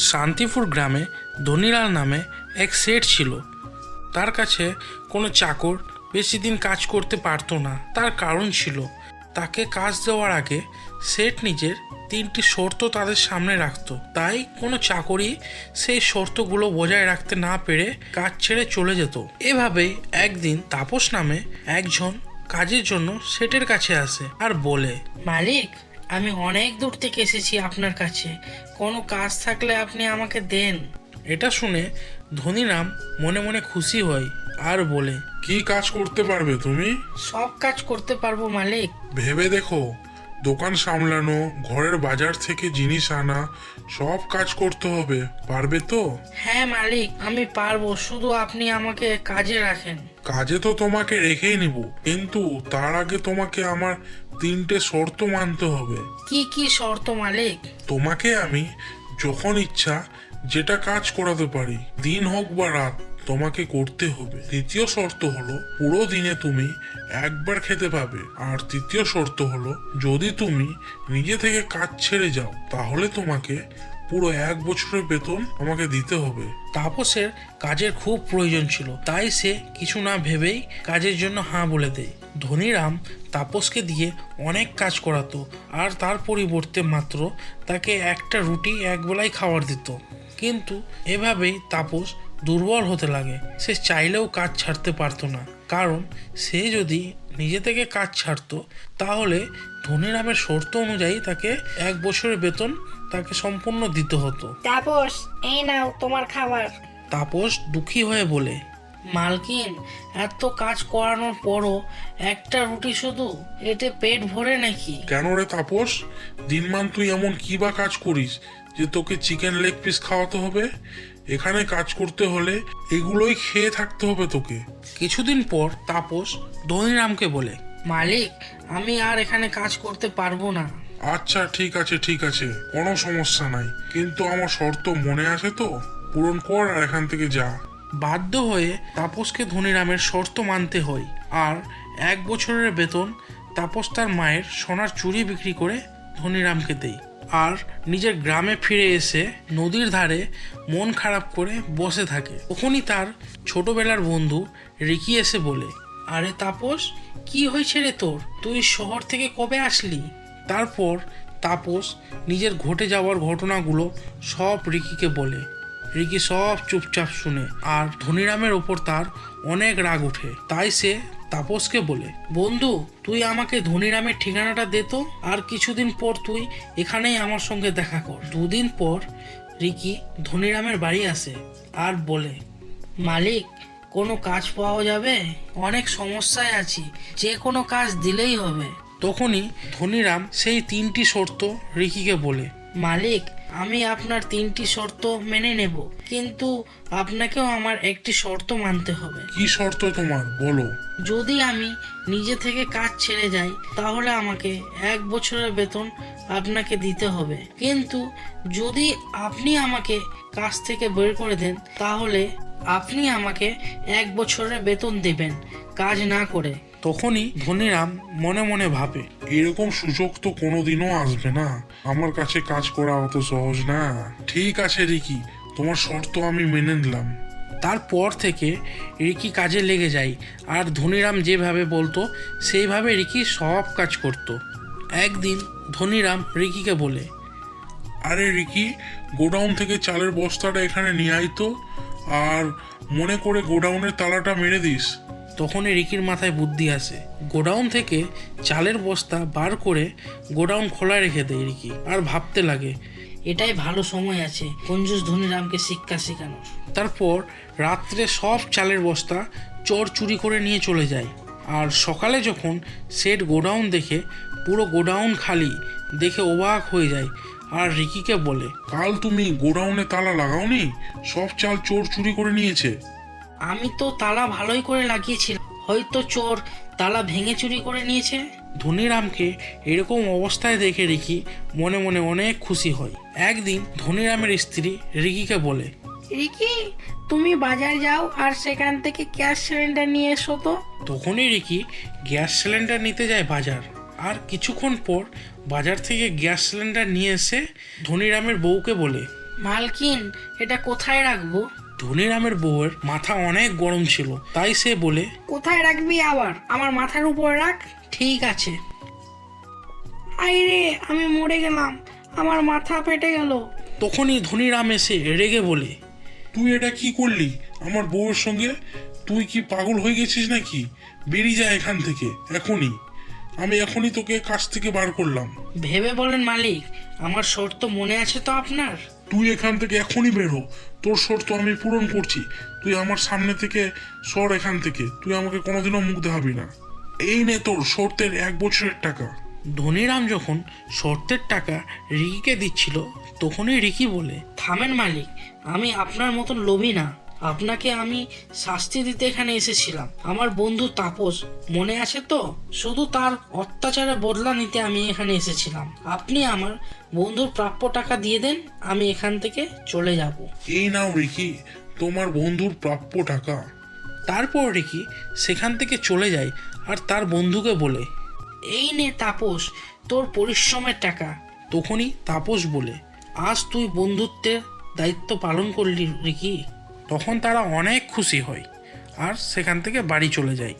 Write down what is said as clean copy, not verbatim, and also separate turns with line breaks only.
শান্তিপুর গ্রামে ধনীলাল নামে এক শেঠ ছিল। তার কাছে কোনো চাকর বেশি দিন কাজ করতে পারতো না। তার কারণ ছিল, তাকে কাজ দেওয়ার আগে শেঠ নিজের 3টি শর্ত তাদের সামনে রাখতো। তাই কোনো চাকরি সেই শর্তগুলো বজায় রাখতে না পেরে কাজ ছেড়ে চলে যেত। এভাবেই একদিন তাপস নামে একজন কাজের জন্য শেঠের কাছে আসে আর বলে,
মালিক, আমি অনেক দূর থেকে এসেছি আপনার কাছে, কোনো কাজ থাকলে আপনি আমাকে দেন।
এটা শুনে ধনীরাম মনে মনে খুশি হয় আর বলে,
কি কাজ করতে পারবে তুমি?
সব কাজ করতে পারবো মালিক।
ভেবে দেখো, দোকান সামলানো, ঘরের বাজার থেকে জিনিস আনা, সব কাজ করতে হবে। পারবে তো?
হ্যাঁ মালিক, আমি পারবো, শুধু আপনি আমাকে কাজে রাখেন।
কাজে তো তোমাকে রেখেই নিব, কিন্তু তার আগে তোমাকে আমার 3টে শর্ত মানতে হবে।
কি কি শর্ত মালিক?
তোমাকে আমি যখন ইচ্ছা যেটা কাজ করাতে পারি, দিন হোক বা রাত, তোমাকে করতে হবে। দ্বিতীয় শর্ত হলো, পুরো দিনে তুমি একবার খেতে পাবে। আর তৃতীয় শর্ত হলো, যদি তুমি নিজে থেকে কাজ ছেড়ে যাও, তাহলে তোমাকে পুরো 1 বছরের বেতন আমাকে দিতে হবে।
তাপসের কাজের খুব প্রয়োজন ছিল, তাই সে কিছু না ভেবেই কাজের জন্য হাঁ বলে দেয়। ধনীরাম তাপসকে দিয়ে অনেক কাজ করাতো আর তার পরিবর্তে মাত্র তাকে একটা রুটি একবেলায় খাবার দিত। কিন্তু এভাবেই তাপস দুর্বল হতে লাগে। সে চাইলেও কাজ ছাড়তে পারতো না, কারণ সে যদি নিজে থেকে কাজ ছাড়তো তাহলে ধনীরামের শর্ত অনুযায়ী তাকে 1 বছরের বেতন তাকে সম্পূর্ণ দিতে হতো।
তাপস, এই নাও তোমার খাবার।
তাপস দুঃখী হয়ে বলে,
মালকিন, এত কাজ করানোর পরও একটা রুটি শুধু, এতে পেট ভরে নাকি?
কেন রে তাপস, দিনমান তুই এমন কি বা কাজ করিস যে তোকে চিকেন লেগ পিস খাওয়াতে হবে? এখানে কাজ করতে হলে এগুলোই খেয়ে থাকতে হবে তোকে।
কিছুদিন পর তাপস ধনীরামকে বলে,
মালিক, আমি আর এখানে কাজ করতে পারবো না।
আচ্ছা, ঠিক আছে ঠিক আছে, কোনো সমস্যা নাই, কিন্তু আমার শর্ত মনে আছে তো? পূরণ কর আর এখান থেকে যা।
বাধ্য হয়ে তাপসকে ধনীরামের শর্ত মানতে হয়। আর 1 বছরের বেতন তাপস তার মায়ের সোনার চুড়ি বিক্রি করে ধনীরামকে দেয়। আর নিজের গ্রামে ফিরে এসে নদীর ধারে মন খারাপ করে বসে থাকে। তখনই তার ছোটবেলার বন্ধু রিকি এসে বলে,
আরে তাপস, কি হয়েছে রে তোর? তুই শহর থেকে কবে আসলি?
তারপর তাপস নিজের ঘটে যাওয়ার ঘটনাগুলো সব রিকিকে বলে। রিকি সব চুপচাপ শুনে আর ধনীরামের ওপর তার অনেক রাগ ওঠে। তাই সে তাপসকে বলে,
বন্ধু, তুই আমাকে ধনীরামের ঠিকানাটা দে তো, আর কিছুদিন পর তুই এখানেই আমার সঙ্গে দেখা কর। 2 দিন পর রিকি ধনীরামের বাড়ি আসে আর বলে, মালিক, কোনো কাজ পাওয়া যাবে? অনেক সমস্যায় আছি, যে কোনো কাজ দিলেই হবে।
তখনই ধনীরাম সেই 3টি শর্ত রিকিকে বলে,
মালিক, আমি আপনার 3টি শর্ত মেনে নেব, কিন্তু আপনাকেও আমার একটি শর্ত মানতে হবে।
কি শর্ত তোমার, বলো।
যদি আমি নিজে থেকে কাজ ছেড়ে যাই, তাহলে আমাকে 1 বছরের বেতন আপনাকে দিতে হবে, কিন্তু যদি আপনি আমাকে কাজ থেকে বের করে দেন, তাহলে আপনি আমাকে 1 বছরের বেতন দেবেন কাজ না করে।
তখনই ধনীরাম মনে মনে ভাবে,
এরকম সুযোগ তো কোনোদিনও আসবে না, আমার কাছে কাজ করা অত সহজ না। ঠিক আছে রিকি, তোমার শর্ত আমি মেনে নিলাম।
তারপর থেকে রিকি কাজে লেগে যায় আর ধনীরাম যেভাবে বলতো সেইভাবে রিকি সব কাজ করত। একদিন ধনীরাম রিকিকে বলে,
আরে রিকি, গোডাউন থেকে চালের বস্তাটা এখানে নিয়ে আয় তো, আর মনে করে গোডাউনের তালাটা মেরে দিস।
তখনই রিকির মাথায় বুদ্ধি আসে। গোডাউন থেকে চালের বস্তা বার করে গোডাউন খোলা রেখে দেয় রিকি আর ভাবতে লাগে,
এটাই ভালো সময় আছে কঞ্জুস ধনীরামকে শিক্ষা শেখানোর।
তারপর রাত্রে সব চালের বস্তা চোর চুরি করে নিয়ে চলে যায়। আর সকালে যখন সেট গোডাউন দেখে পুরো গোডাউন খালি দেখে অবাক হয়ে যায় আর রিকিকে বলে,
কাল তুমি গোডাউনে তালা লাগাওনি? সব চাল চোর চুরি করে নিয়েছে।
আমি তো তালা ভালোই করে লাগিয়েছিলাম, হয়তো চোর তালা ভেঙে চুরি করে নিয়েছে।
ধনীরামকে এরকম অবস্থায় দেখে রিকি মনে মনে অনেক খুশি হয়। একদিন ধনীরামের স্ত্রী রিকিকে বলে,
রিকি, তুমি বাজার যাও আর সেখান থেকে গ্যাস সিলিন্ডার নিয়ে এসো তো।
তখনই রিকি গ্যাস সিলিন্ডার নিতে যায় বাজার। আর কিছুক্ষণ পর বাজার থেকে গ্যাস সিলিন্ডার নিয়ে এসে ধনীরামের বউকে বলে,
মালকিন, এটা কোথায় রাখবো?
ধনীরামের বউয়ের মাথা অনেক গরম ছিল, তাই সে বলে,
কোথায় রাখবি আবার? আমার মাথার উপর রাখ।
ঠিক আছে।
আই রে, আমি মরে গেলাম, আমার মাথা ফেটে গেল।
তখনই ধনীরাম এসে রেগে বলে,
তুই এটা কি করলি আমার বউয়ের সঙ্গে? তুই কি পাগল হয়ে গেছিস নাকি? বেরিয়ে যা এখান থেকে এখনই। আমি এখনই তোকে কাছ থেকে বার করলাম।
ভেবে বলেন মালিক, আমার শর্ত মনে আছে তো আপনার?
তুই এখান থেকে এখনই বেরো, তোর শর্ত আমি পূরণ করছি। তুই আমার সামনে থেকে সর এখান থেকে, তুই আমাকে কোনোদিনও মুখ দেখাবি না। এই নে তোর শর্তের 1 বছরের টাকা।
ধনীরাম যখন শর্তের টাকা রিকিকে দিচ্ছিল, তখনই রিকি বলে,
থামেন মালিক, আমি আপনার মতন লোভী না। আপনাকে আমি শাস্তি দিতে এখানে এসেছিলাম। আমার বন্ধু তাপস, মনে আছে তো? শুধু তার অত্যাচারে বদলা নিতে আমি এখানে এসেছিলাম। আপনি আমার বন্ধুর প্রাপ্য টাকা দিয়ে দেন, আমি এখান থেকে চলে যাব।
এই নাও রিকি, তোমার বন্ধুর প্রাপ্য টাকা।
তারপর রিকি সেখান থেকে চলে যায় আর তার বন্ধুকে বলে,
এই নে তাপস, তোর পরিশ্রমের টাকা।
তখনই তাপস বলে,
আজ তুই বন্ধুত্বের দায়িত্ব পালন করলি রিকি।
তখন তারা অনেক খুশি হয় আর সেখান থেকে বাড়ি চলে যায়।